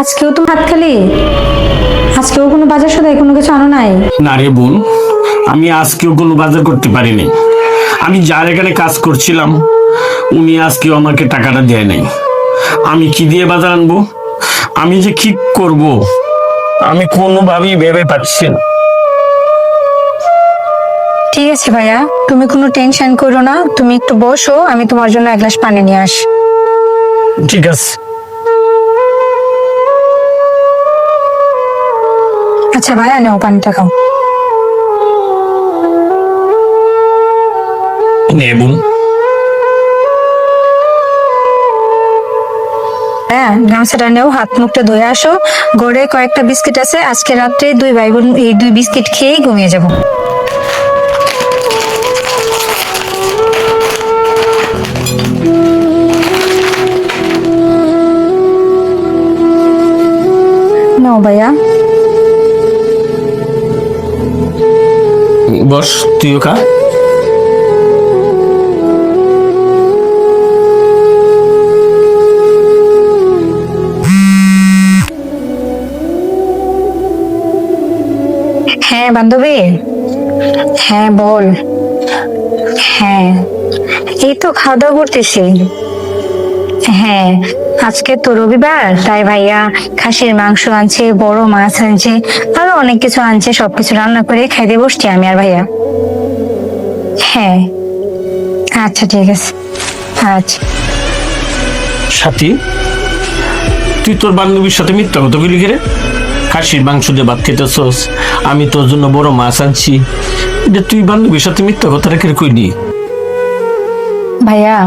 আজকেও তো ভাত খালি? আজকেও কোনো বাজার সদাই কোনো কিছু আনো নাই? না রে বোন, আমি আজকেও কোনো বাজার করতে পারিনি। আমি যার এখানে কাজ করছিলাম উনি আজকেও আমাকে টাকাটা দেয় নাই। আমি কি দিয়ে বাজার আনবো? আমি যে কি করব আমি কোনোভাবেই ভেবে পাচ্ছি না। ঠিক আছে ভাইয়া, তুমি কোনো টেনশন করো না, তুমি একটু বসো, আমি তোমার জন্য এক গ্লাস পানি নিয়ে আসি। ঠিক আছে। আচ্ছা ভাইয়া, নাও পানিটা খাও। নে বোন। হ্যাঁ, গামছাটা নেও, হাত মুখটা ধুয়ে আসো। ঘরে কয়েকটা বিস্কিট আছে, আজকে রাত্রে দুই ভাই বোন এই দুই বিস্কিট খেয়েই ঘুমিয়ে যাবো। নাও ভাইয়া। বস, তুইও খা। হ্যাঁ বান্ধবী, হ্যাঁ বল। হ্যাঁ, এই তো খাওয়া দাওয়া করতেছি। হ্যাঁ, আজকে তো রবিবার, তাই ভাইয়া খাসির মাংস আনছে, বড় মাছ আনছে, আরো অনেক কিছু আনছে। সবকিছু রান্না করে খাইতে বসছি আমি আর ভাইয়া। হ্যাঁ আচ্ছা ঠিক আছে। আচ্ছা। সাথী, তুই তোর বান্ধবীর সাথে মিথ্যা কথা বলি রে? খাসির মাংস দিয়ে ভাত খেতেছস, আমি তোর জন্য বড় মাছ আনছি, এটা তুই বান্ধবীর সাথে মিথ্যা কথা রেখে কইনি? ভাইয়া,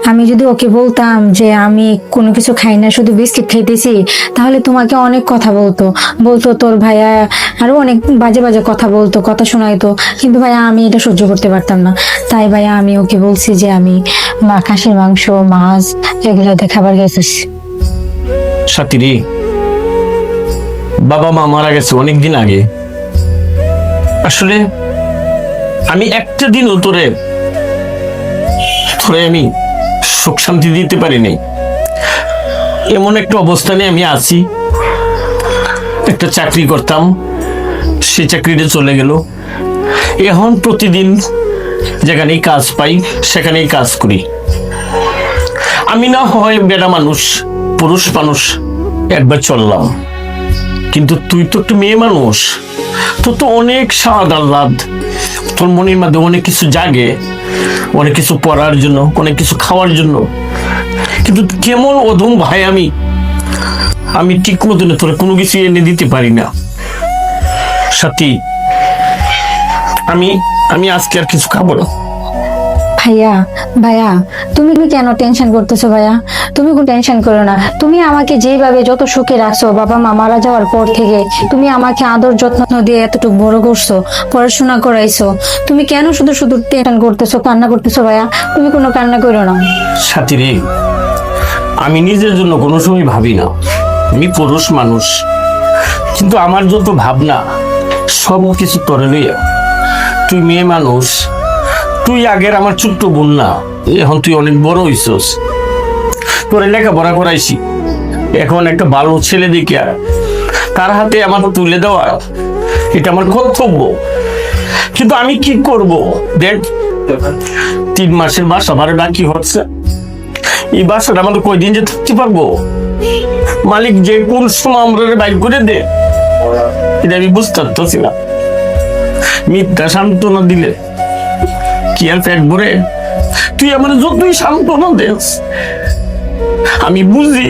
আমি যদি ওকে বলতাম যে আমি কোনো কিছু খাই না, শুধু বিস্কিট খাইতেছি, তাহলে তোমাকে অনেক কথা বলতো বলতো তোর ভাইয়া, আরো অনেক বাজে বাজে কথা বলতো, কথা শোনাইতো। কিন্তু ভাইয়া আমি এটা সহ্য করতে পারতাম না, তাই ভাইয়া আমি ওকে বলছি যে আমি খাসির মাংস, মাছ এগুলোতে খাবার খাইতেছি। সাথী রে, বাবা মা মারা গেছে অনেকদিন আগে। আসলে আমি একটা দিনও তোরে আমি সুখ শান্তি দিতে পারিনি। এমন একটা অবস্থানে আমি আছি, একটা চাকরি করতাম, সে চাকরিটা চলে গেল। এখন প্রতিদিন যেখানেই কাজ পাই সেখানেই কাজ করি। আমি না হয় বেড়া মানুষ, পুরুষ মানুষ, একবার চললাম, কিন্তু তুই তো একটা মেয়ে মানুষ, তোর তো অনেক স্বাদ আহ্লাদ, তোর মনের মধ্যে অনেক কিছু জাগে, অনেক কিছু পড়ার জন্য, অনেক কিছু খাওয়ার জন্য। কিন্তু কেমন অধম ভাই আমি ঠিক মতন তোর কোনো কিছু এনে দিতে পারি না। সাথী, আমি আমি আজকে আর কিছু খাবো না। ভাইয়া ভাইয়া, তুমি কেন টেনশন করতেছো? ভাইয়া তুমি কোনো টেনশন করো না। তুমি আমাকে যেভাবে যত সুখে রাখছো, বাবা মা মারা যাওয়ার পর থেকে তুমি আমাকে আদর যত্ন দিয়ে এতটুকু বড় করছো, পড়াশোনা করাইছো, তুমি কেন শুধু শুধু টেনশন করতেছো, কান্না করতেছো? ভাইয়া তুমি কোনো কান্না করো না। সাথী রে, আমি নিজের জন্য কোনো সময় ভাবি না। আমি পুরুষ মানুষ, কিন্তু আমার যত ভাবনা সব কিছু তোরে লইয়া। তুই মেয়ে মানুষ, তুই আগের আমার ছোট্ট বোন না, এখন তুই অনেক বড় হইছস, তোরে লেখাপড়া করাইছি, এখন একটা ভালো ছেলে দেখে তার হাতে আমার তুলে দেওয়া এটা আমার কর্তব্য। কিন্তু আমি কি করব? দেখ, 3 মাসের বাসা ভাড়া বাকি হচ্ছে, এই বাসাটা আমাদের কয়দিন যে থাকতে পারবো? মালিক যে কোন সময় আমরা বাইক করে দে, এটা আমি বুঝতে পারতেছি না। মিথ্যা সান্ত্বনা দিলে কি আর পেট ভরে? তুই আমার যতই সান্ত্বনা দেস, আমি বুঝি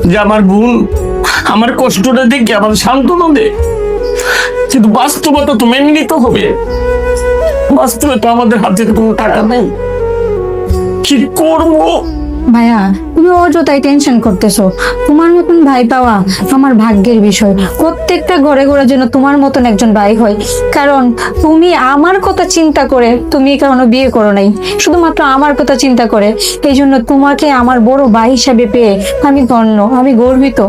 যে আমার বোন আমার কষ্টটা দেখে আমার সান্ত্বনা দে, কিন্তু বাস্তবতা তো মেনে নিতে হবে। বাস্তবে তো আমাদের হাতে কোনো টাকা নেই, কি করবো? ভাইয়া তুমি অযথাই টেনশন করতেছো। তোমার মতন ভাই পাওয়া আমার ভাগ্যের বিষয়। প্রত্যেকটা ঘরে ঘরে যেন তোমার মতন একজন ভাই হয়, কারণ তুমি আমার কথা চিন্তা করে তুমি কারণে বিয়ে করো নাই, শুধুমাত্র আমার কথা চিন্তা করে। এই জন্য তোমাকে আমার বড় ভাই হিসাবে পেয়ে আমি ধন্য, আমি গর্বিত।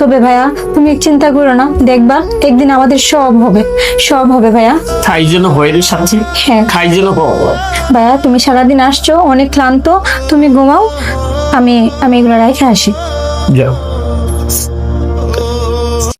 তবে ভাইয়া তুমি চিন্তা করো না, দেখবা একদিন আমাদের সব হবে, সব হবে ভাইয়া। খাই যেন হয় রে সাথী, হ্যাঁ খাই যেন হয়। ভাইয়া তুমি সারাদিন আসছো, অনেক ক্লান্ত, তুমি ঘুমাও, আমি এগুলো রেখে আসি। যাও।